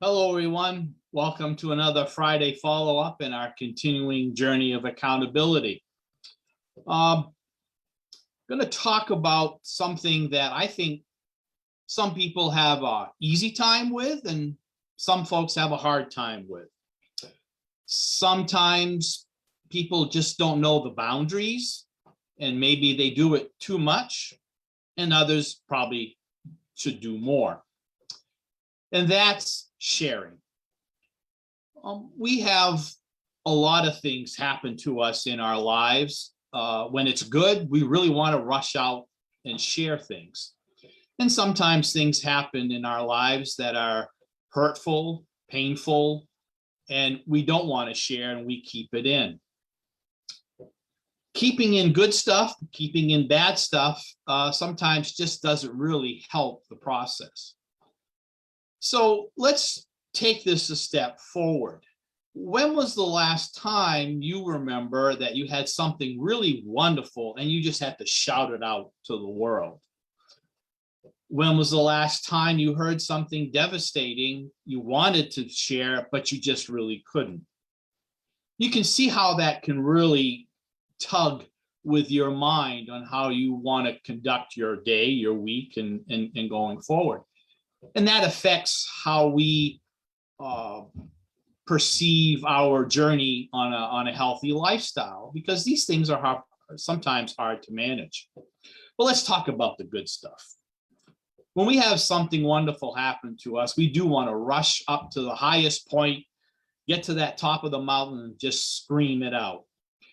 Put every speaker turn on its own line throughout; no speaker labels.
Hello, everyone. Welcome to another Friday follow-up in our continuing journey of accountability. I'm going to talk about something that I think some people have an easy time with and some folks have a hard time with. Sometimes people just don't know the boundaries and maybe they do it too much, and others probably should do more. And that's sharing. We have a lot of things happen to us in our lives. When it's good, we really want to rush out and share things. And sometimes things happen in our lives that are hurtful, painful, and we don't want to share and we keep it in. Keeping in good stuff, keeping in bad stuff, sometimes just doesn't really help the process. So let's take this a step forward. When was the last time you remember that you had something really wonderful and you just had to shout it out to the world? When was the last time you heard something devastating you wanted to share, but you just really couldn't? You can see how that can really tug with your mind on how you want to conduct your day, your week, and going forward. And that affects how we perceive our journey on a healthy lifestyle, because these things are sometimes hard to manage. But let's talk about the good stuff. When we have something wonderful happen to us, we do want to rush up to the highest point, get to that top of the mountain and just scream it out.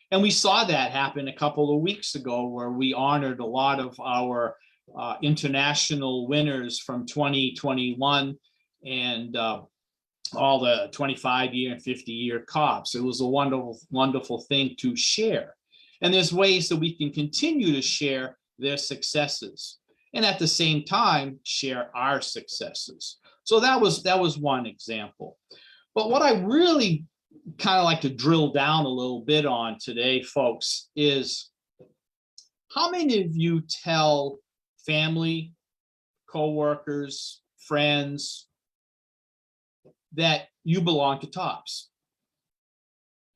And we saw that happen a couple of weeks ago where we honored a lot of our international winners from 2021 and all the 25-year and 50-year cops. It was a wonderful, wonderful thing to share. And there's ways that we can continue to share their successes and at the same time share our successes. So that was one example. But what I really kind of like to drill down a little bit on today, folks, is how many of you tell family, co-workers, friends that you belong to TOPS?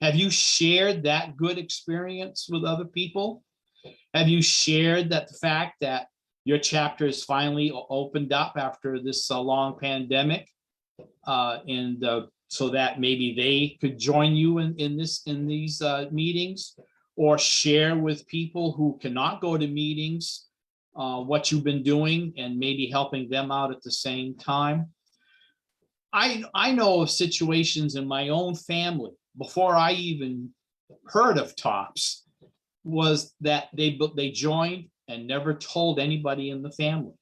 Have you shared that good experience with other people? Have you shared that the fact that your chapter is finally opened up after this long pandemic, so that maybe they could join you in these meetings, or share with people who cannot go to meetings what you've been doing and maybe helping them out at the same time? I know of situations in my own family before I even heard of TOPS, was that they joined and never told anybody in the family.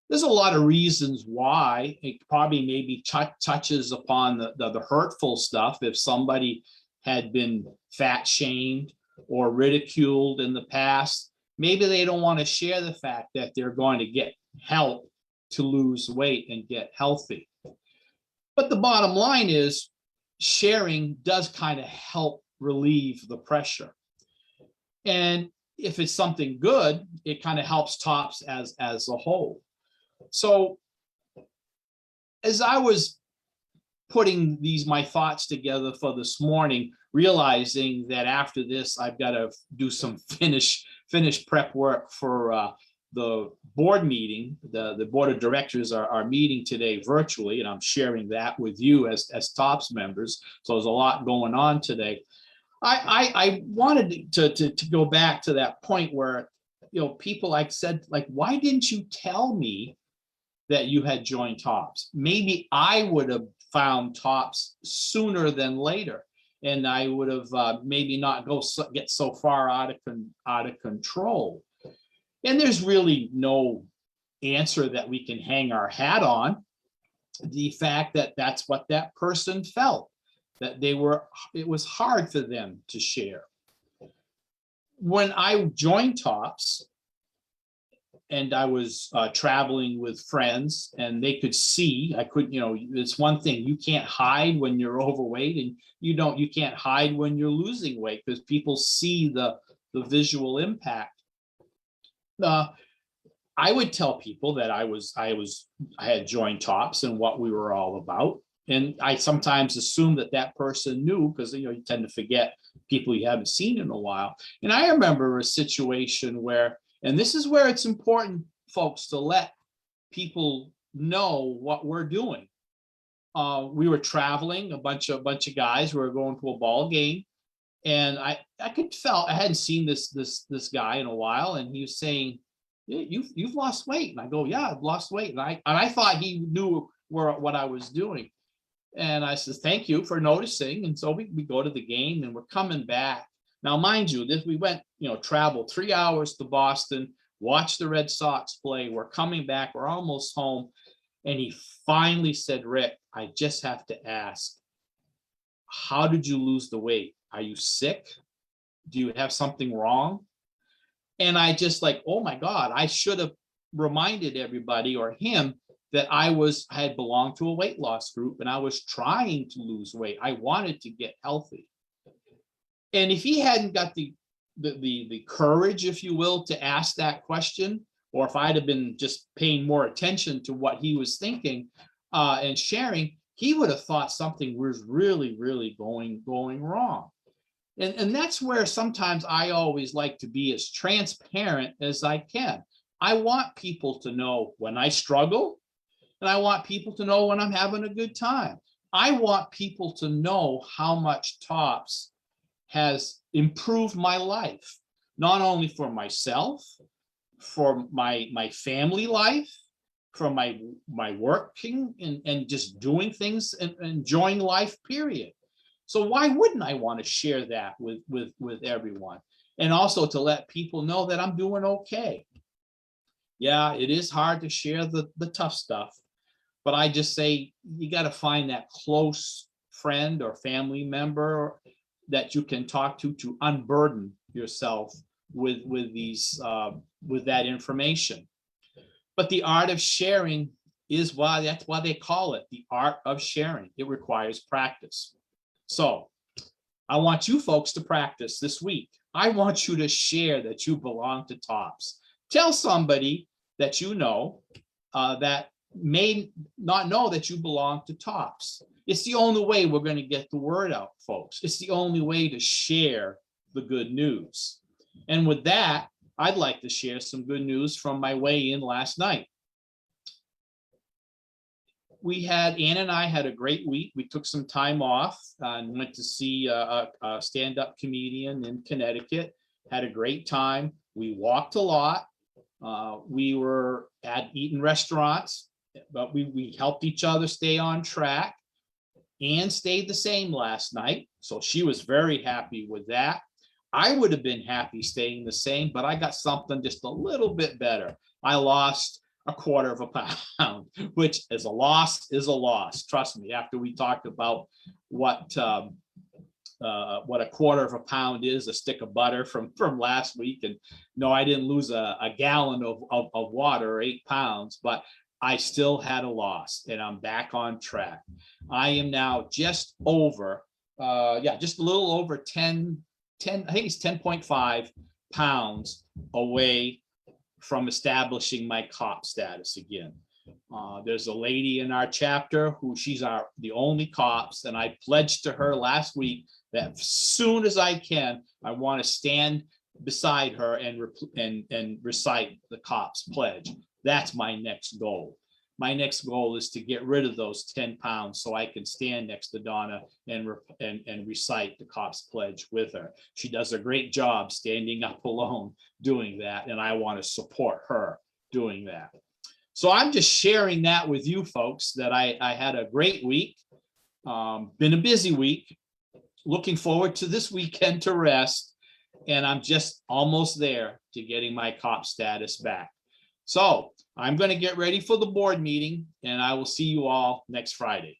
There's a lot of reasons why. It probably maybe touches upon the hurtful stuff. If somebody had been fat shamed or ridiculed in the past, maybe they don't want to share the fact that they're going to get help to lose weight and get healthy. But the bottom line is sharing does kind of help relieve the pressure. And if it's something good, it kind of helps TOPS as a whole. So as I was putting my thoughts together for this morning, realizing that after this, I've got to do some finish prep work for the board meeting. The board of directors are meeting today virtually, and I'm sharing that with you as TOPS members. So there's a lot going on today. I wanted to go back to that point where, people like said, like, why didn't you tell me that you had joined TOPS? Maybe I would have found TOPS sooner than later, and I would have maybe not get so far out of control. And there's really no answer that we can hang our hat on. The fact that that's what that person felt, that it was hard for them to share. When I joined TOPS and I was traveling with friends and they could see, I couldn't, it's one thing, you can't hide when you're overweight, and you can't hide when you're losing weight because people see the visual impact. I would tell people that I had joined TOPS and what we were all about. And I sometimes assumed that that person knew, because you tend to forget people you haven't seen in a while. And I remember a situation where, and this is where it's important, folks, to let people know what we're doing. We were traveling, a bunch of guys. We were going to a ball game, and I could felt I hadn't seen this guy in a while, and he was saying, yeah, you've lost weight. And I go, yeah, I've lost weight. And I thought he knew what I was doing. And I said, thank you for noticing. And so we go to the game, and we're coming back. Now, mind you, this we went, traveled 3 hours to Boston, watched the Red Sox play. We're coming back. We're almost home. And he finally said, Rick, I just have to ask, how did you lose the weight? Are you sick? Do you have something wrong? And I just like, oh my God, I should have reminded everybody or him that I had belonged to a weight loss group, and I was trying to lose weight. I wanted to get healthy. And if he hadn't got the courage, if you will, to ask that question, or if I'd have been just paying more attention to what he was thinking and sharing, he would have thought something was really, really going wrong. And that's where sometimes I always like to be as transparent as I can. I want people to know when I struggle, and I want people to know when I'm having a good time. I want people to know how much TOPS has improved my life, not only for myself, for my family life, for my working and just doing things and enjoying life, period. So why wouldn't I want to share that with everyone? And also to let people know that I'm doing okay. Yeah, it is hard to share the tough stuff, but I just say you got to find that close friend or family member that you can talk to unburden yourself with that information. But the art of sharing that's why they call it the art of sharing. It requires practice. So I want you folks to practice this week. I want you to share that you belong to TOPS. Tell somebody that you know that may not know that you belong to TOPS. It's the only way we're going to get the word out, folks. It's the only way to share the good news. And with that, I'd like to share some good news from my weigh-in last night. Ann and I had a great week. We took some time off and went to see a stand-up comedian in Connecticut. Had a great time. We walked a lot. We were at eating restaurants, but we helped each other stay on track. Ann stayed the same last night, so she was very happy with that. I would have been happy staying the same, but I got something just a little bit better. I lost a quarter of a pound, which is a loss is a loss. Trust me, after we talked about what a quarter of a pound is, a stick of butter from last week. And no, I didn't lose a gallon of water, 8 pounds, but I still had a loss, and I'm back on track. I am now just over, just a little over 10, I think it's 10.5 pounds away from establishing my COP status again. There's a lady in our chapter who she's the only COPS, and I pledged to her last week that as soon as I can, I want to stand beside her and recite the COPS pledge. That's my next goal. My next goal is to get rid of those 10 pounds so I can stand next to Donna and recite the COPS pledge with her. She does a great job standing up alone doing that, and I want to support her doing that. So I'm just sharing that with you folks, that I had a great week, been a busy week, looking forward to this weekend to rest, and I'm just almost there to getting my COP status back. So I'm going to get ready for the board meeting, and I will see you all next Friday.